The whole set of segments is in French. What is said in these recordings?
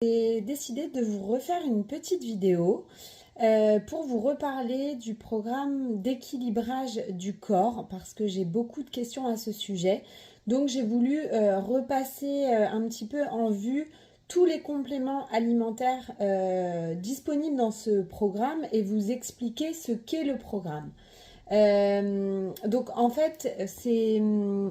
J'ai décidé de vous refaire une petite vidéo pour vous reparler du programme d'équilibrage du corps parce que j'ai beaucoup de questions à ce sujet. Donc j'ai voulu repasser un petit peu en vue tous les compléments alimentaires disponibles dans ce programme et vous expliquer ce qu'est le programme. Donc en fait, c'est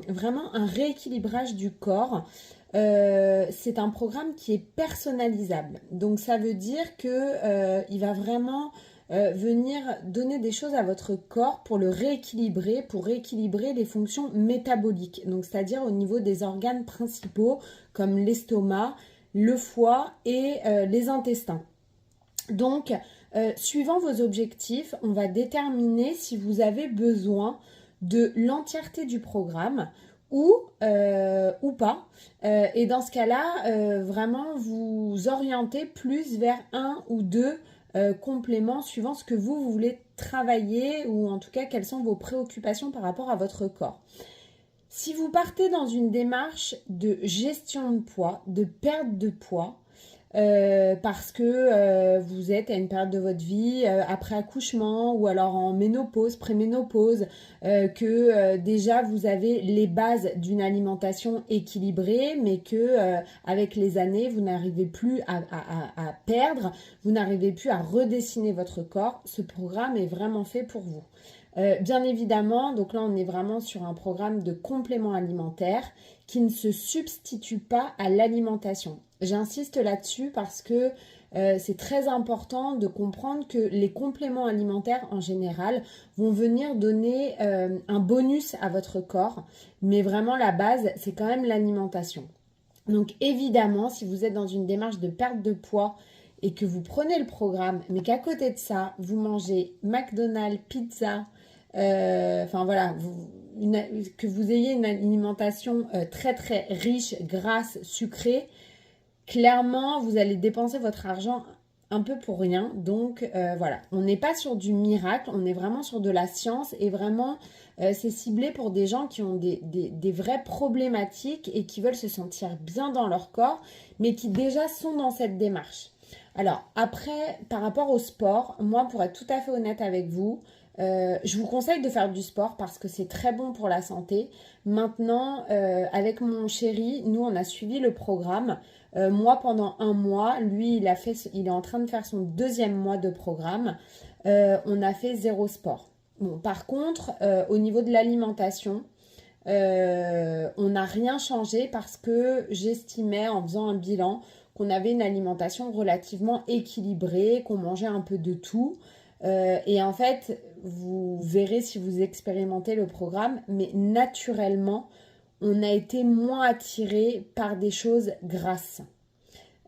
vraiment un rééquilibrage du corps. C'est un programme qui est personnalisable. Donc ça veut dire que il va vraiment venir donner des choses à votre corps pour le rééquilibrer, pour rééquilibrer les fonctions métaboliques. Donc c'est-à-dire au niveau des organes principaux comme l'estomac, le foie et les intestins. Donc, suivant vos objectifs, on va déterminer si vous avez besoin de l'entièreté du programme ou pas. Et dans ce cas-là, vraiment vous orientez plus vers un ou deux compléments suivant ce que vous voulez travailler ou en tout cas quelles sont vos préoccupations par rapport à votre corps. Si vous partez dans une démarche de gestion de poids, de perte de poids, parce que vous êtes à une période de votre vie après accouchement ou alors en ménopause, préménopause, que déjà vous avez les bases d'une alimentation équilibrée, mais que avec les années vous n'arrivez plus à perdre, vous n'arrivez plus à redessiner votre corps, ce programme est vraiment fait pour vous. Bien évidemment, donc là on est vraiment sur un programme de complément alimentaire qui ne se substitue pas à l'alimentation. J'insiste là-dessus parce que c'est très important de comprendre que les compléments alimentaires en général vont venir donner un bonus à votre corps, mais vraiment la base c'est quand même l'alimentation. Donc évidemment, si vous êtes dans une démarche de perte de poids et que vous prenez le programme, mais qu'à côté de ça, vous mangez McDonald's, pizza, enfin voilà, que vous ayez une alimentation très très riche, grasse, sucrée, clairement, vous allez dépenser votre argent un peu pour rien. Donc voilà, on n'est pas sur du miracle, on est vraiment sur de la science et vraiment c'est ciblé pour des gens qui ont des vraies problématiques et qui veulent se sentir bien dans leur corps, mais qui déjà sont dans cette démarche. Alors après, par rapport au sport, moi pour être tout à fait honnête avec vous, je vous conseille de faire du sport parce que c'est très bon pour la santé. Maintenant, avec mon chéri, nous on a suivi le programme. Moi pendant un mois, lui il est en train de faire son deuxième mois de programme. On a fait zéro sport. Bon, par contre, au niveau de l'alimentation, on n'a rien changé parce que j'estimais en faisant un bilan qu'on avait une alimentation relativement équilibrée, qu'on mangeait un peu de tout. Et en fait, vous verrez si vous expérimentez le programme, mais naturellement, on a été moins attiré par des choses grasses.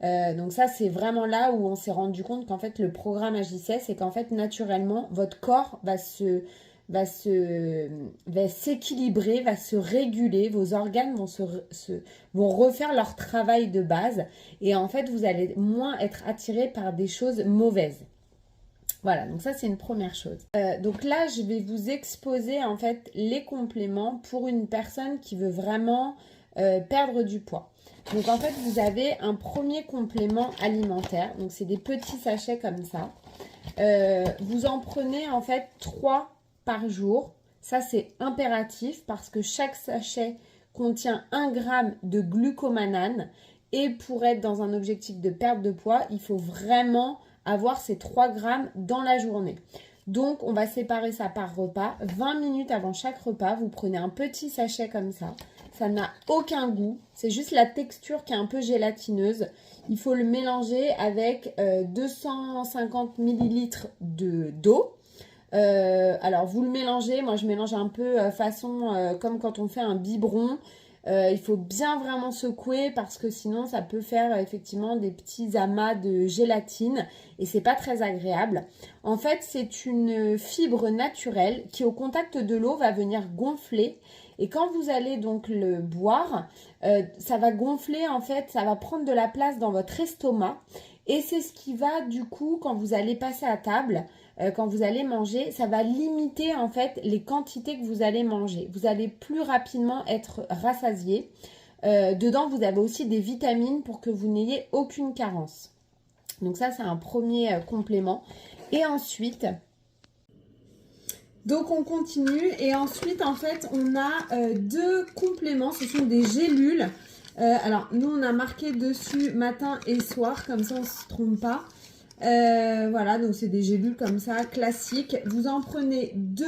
Donc ça, c'est vraiment là où on s'est rendu compte qu'en fait, le programme agissait, c'est qu'en fait, naturellement, votre corps va s'équilibrer, va se réguler, vos organes vont refaire leur travail de base et en fait, vous allez moins être attiré par des choses mauvaises. Voilà, donc ça c'est une première chose. Donc là, je vais vous exposer en fait les compléments pour une personne qui veut vraiment perdre du poids. Donc en fait, vous avez un premier complément alimentaire. Donc c'est des petits sachets comme ça. Vous en prenez en fait 3 par jour. Ça c'est impératif parce que chaque sachet contient 1 gramme de glucomanane. Et pour être dans un objectif de perte de poids, il faut vraiment avoir ces 3 grammes dans la journée. Donc, on va séparer ça par repas. 20 minutes avant chaque repas, vous prenez un petit sachet comme ça. Ça n'a aucun goût. C'est juste la texture qui est un peu gélatineuse. Il faut le mélanger avec 250 millilitres d'eau. Alors, vous le mélangez. Moi, je mélange un peu façon comme quand on fait un biberon. Il faut bien vraiment secouer parce que sinon ça peut faire effectivement des petits amas de gélatine et c'est pas très agréable. En fait, c'est une fibre naturelle qui au contact de l'eau va venir gonfler et quand vous allez donc le boire, ça va gonfler en fait, ça va prendre de la place dans votre estomac et c'est ce qui va du coup quand vous allez passer à table, quand vous allez manger, ça va limiter en fait les quantités que vous allez manger. Vous allez plus rapidement être rassasié. Dedans, vous avez aussi des vitamines pour que vous n'ayez aucune carence. Donc ça, c'est un premier complément. Et ensuite, donc on continue. Et ensuite, en fait, on a 2 compléments. Ce sont des gélules. Alors, nous, on a marqué dessus matin et soir. Comme ça, on ne se trompe pas. Voilà, donc c'est des gélules comme ça, classiques. Vous en prenez 2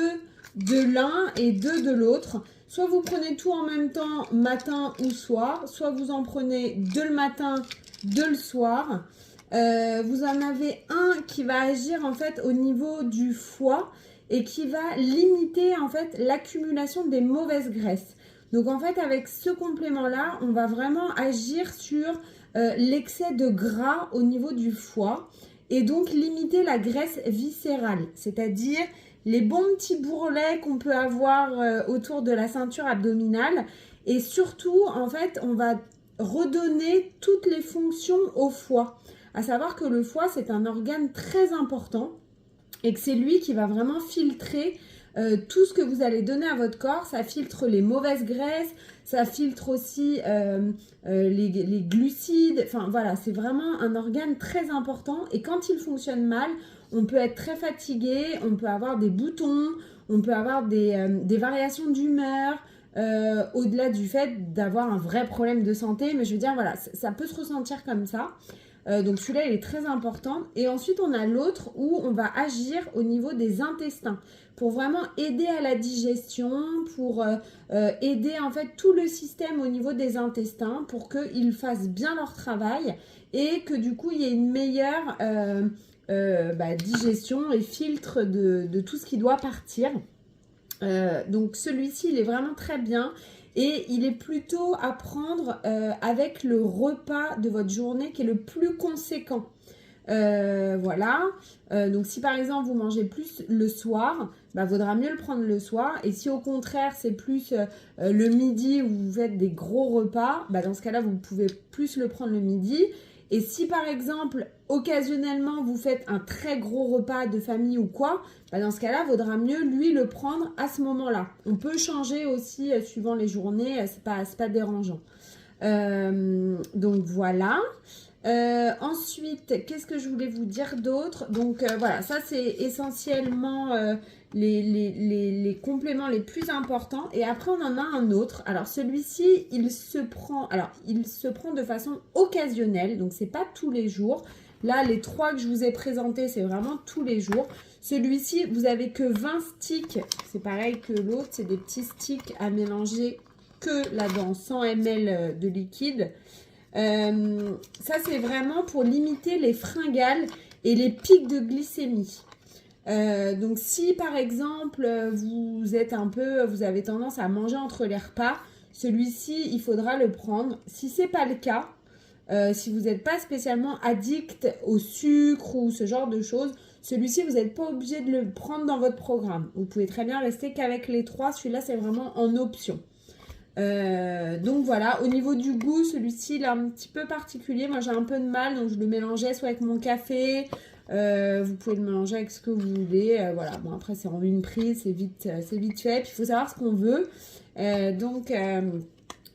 de l'un et 2 de l'autre. Soit vous prenez tout en même temps, matin ou soir. Soit vous en prenez 2 le matin, 2 le soir. Vous en avez un qui va agir en fait au niveau du foie et qui va limiter en fait l'accumulation des mauvaises graisses. Donc en fait avec ce complément-là, on va vraiment agir sur l'excès de gras au niveau du foie et donc limiter la graisse viscérale, c'est-à-dire les bons petits bourrelets qu'on peut avoir autour de la ceinture abdominale. Et surtout, en fait, on va redonner toutes les fonctions au foie. À savoir que le foie, c'est un organe très important et que c'est lui qui va vraiment filtrer tout ce que vous allez donner à votre corps. Ça filtre les mauvaises graisses, ça filtre aussi les glucides. Enfin voilà, c'est vraiment un organe très important. Et quand il fonctionne mal, on peut être très fatigué, on peut avoir des boutons, on peut avoir des variations d'humeur, au-delà du fait d'avoir un vrai problème de santé. Mais je veux dire, voilà, ça peut se ressentir comme ça. Donc celui-là, il est très important. Et ensuite, on a l'autre où on va agir au niveau des intestins pour vraiment aider à la digestion, pour aider en fait tout le système au niveau des intestins pour qu'ils fassent bien leur travail et que du coup, il y ait une meilleure digestion et filtre de tout ce qui doit partir. Donc celui-ci, il est vraiment très bien. Et il est plutôt à prendre avec le repas de votre journée qui est le plus conséquent. Voilà. Donc si par exemple vous mangez plus le soir, vaudra mieux le prendre le soir. Et si au contraire c'est plus le midi où vous faites des gros repas, dans ce cas-là vous pouvez plus le prendre le midi. Et si par exemple, occasionnellement, vous faites un très gros repas de famille ou quoi, dans ce cas-là, vaudra mieux lui le prendre à ce moment-là. On peut changer aussi suivant les journées, c'est pas dérangeant. Donc voilà. Ensuite, qu'est-ce que je voulais vous dire d'autre? Donc voilà, ça c'est essentiellement les compléments les plus importants. Et après, on en a un autre. Alors celui-ci, il se prend de façon occasionnelle. Donc c'est pas tous les jours. Là, les 3 que je vous ai présentés, c'est vraiment tous les jours. Celui-ci, vous avez que 20 sticks. C'est pareil que l'autre, c'est des petits sticks à mélanger que là-dedans, 100 ml de liquide. Ça, c'est vraiment pour limiter les fringales et les pics de glycémie. Donc, si par exemple, vous avez tendance à manger entre les repas, celui-ci, il faudra le prendre. Si ce n'est pas le cas, si vous n'êtes pas spécialement addict au sucre ou ce genre de choses, celui-ci, vous n'êtes pas obligé de le prendre dans votre programme. Vous pouvez très bien rester qu'avec les 3. Celui-là, c'est vraiment en option. Donc voilà, au niveau du goût, celui-ci il est un petit peu particulier. Moi j'ai un peu de mal, donc je le mélangeais soit avec mon café, vous pouvez le mélanger avec ce que vous voulez. Voilà, bon après c'est en une prise, c'est vite fait. Puis il faut savoir ce qu'on veut. Donc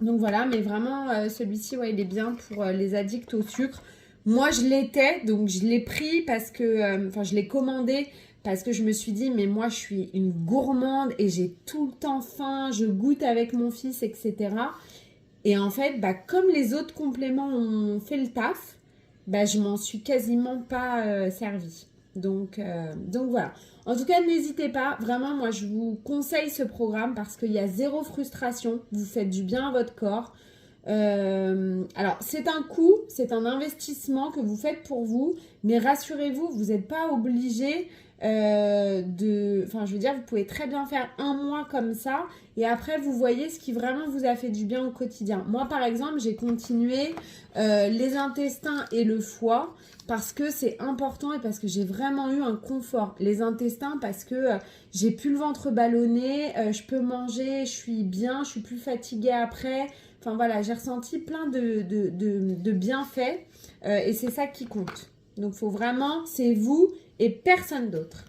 voilà, mais vraiment celui-ci ouais, il est bien pour les addicts au sucre. Moi je l'étais, donc je l'ai pris parce que, je l'ai commandé. Parce que je me suis dit, mais moi, je suis une gourmande et j'ai tout le temps faim, je goûte avec mon fils, etc. Et en fait, comme les autres compléments ont fait le taf, je m'en suis quasiment pas servie. Donc voilà. En tout cas, n'hésitez pas. Vraiment, moi, je vous conseille ce programme parce qu'il y a 0 frustration. Vous faites du bien à votre corps. Alors, c'est un coût, c'est un investissement que vous faites pour vous. Mais rassurez-vous, vous n'êtes pas obligé... vous pouvez très bien faire un mois comme ça et après vous voyez ce qui vraiment vous a fait du bien au quotidien. Moi par exemple j'ai continué les intestins et le foie parce que c'est important et parce que j'ai vraiment eu un confort. Les intestins parce que j'ai plus le ventre ballonné, je peux manger, je suis bien, je suis plus fatiguée après. Enfin voilà, j'ai ressenti plein de bienfaits et c'est ça qui compte. Donc faut vraiment, c'est vous et personne d'autre.